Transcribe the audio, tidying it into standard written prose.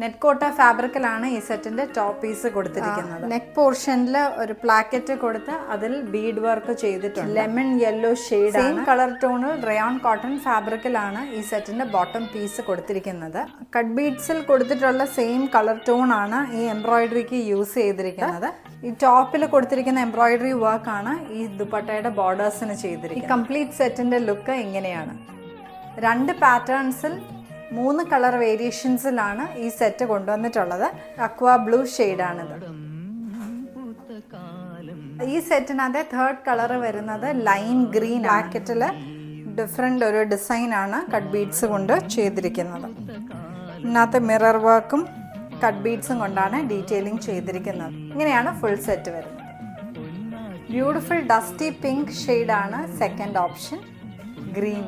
Net കോട്ട ഫാബ്രിക്കിലാണ് ഈ സെറ്റിന്റെ ടോപ്പ് പീസ് കൊടുത്തിരിക്കുന്നത്. നെക്ക് പോർഷനിൽ ഒരു പ്ലാക്കറ്റ് കൊടുത്ത് അതിൽ ബീഡ് വർക്ക് ചെയ്തിട്ടുണ്ട്. Lemon yellow shade same colour ടോണിൽ റയോൺ കോട്ടൺ ഫാബ്രിക്കിലാണ് ഈ സെറ്റിന്റെ ബോട്ടം പീസ് കൊടുത്തിരിക്കുന്നത്. കട്ട് ബീഡ്സിൽ കൊടുത്തിട്ടുള്ള സെയിം കളർ ടോൺ ആണ് ഈ എംബ്രോയിഡറിക്ക് യൂസ് ചെയ്തിരിക്കുന്നത്. ഈ ടോപ്പിൽ കൊടുത്തിരിക്കുന്ന എംബ്രോയിഡറി വർക്ക് ആണ് ഈ ദുപ്പട്ടയുടെ ബോർഡേഴ്സിന് ചെയ്തിരിക്കുന്നത്. ഈ കംപ്ലീറ്റ് സെറ്റിന്റെ ലുക്ക് ഇങ്ങനെയാണ്. 2 പാറ്റേൺസിൽ 3 കളർ വേരിയേഷൻസിലാണ് ഈ സെറ്റ് കൊണ്ടുവന്നിട്ടുള്ളത്. അക്വാ ബ്ലൂ ഷെയ്ഡാണിത്. ഈ സെറ്റിനകത്തെ 3rd കളർ വരുന്നത് ലൈം ഗ്രീൻ. ബ്ലാക്കറ്റിൽ ഡിഫറെൻ്റ് ഒരു ഡിസൈനാണ് കട്ട് ബീഡ്സ് കൊണ്ട് ചെയ്തിരിക്കുന്നത്. ഇതിനകത്ത് മിറർ വർക്കും കട്ട് ബീഡ്സും കൊണ്ടാണ് ഡീറ്റെയിലിംഗ് ചെയ്തിരിക്കുന്നത്. ഇങ്ങനെയാണ് ഫുൾ സെറ്റ് വരുന്നത്. ബ്യൂട്ടിഫുൾ ഡസ്റ്റി പിങ്ക് ഷെയ്ഡാണ് സെക്കൻഡ് ഓപ്ഷൻ. ഗ്രീൻ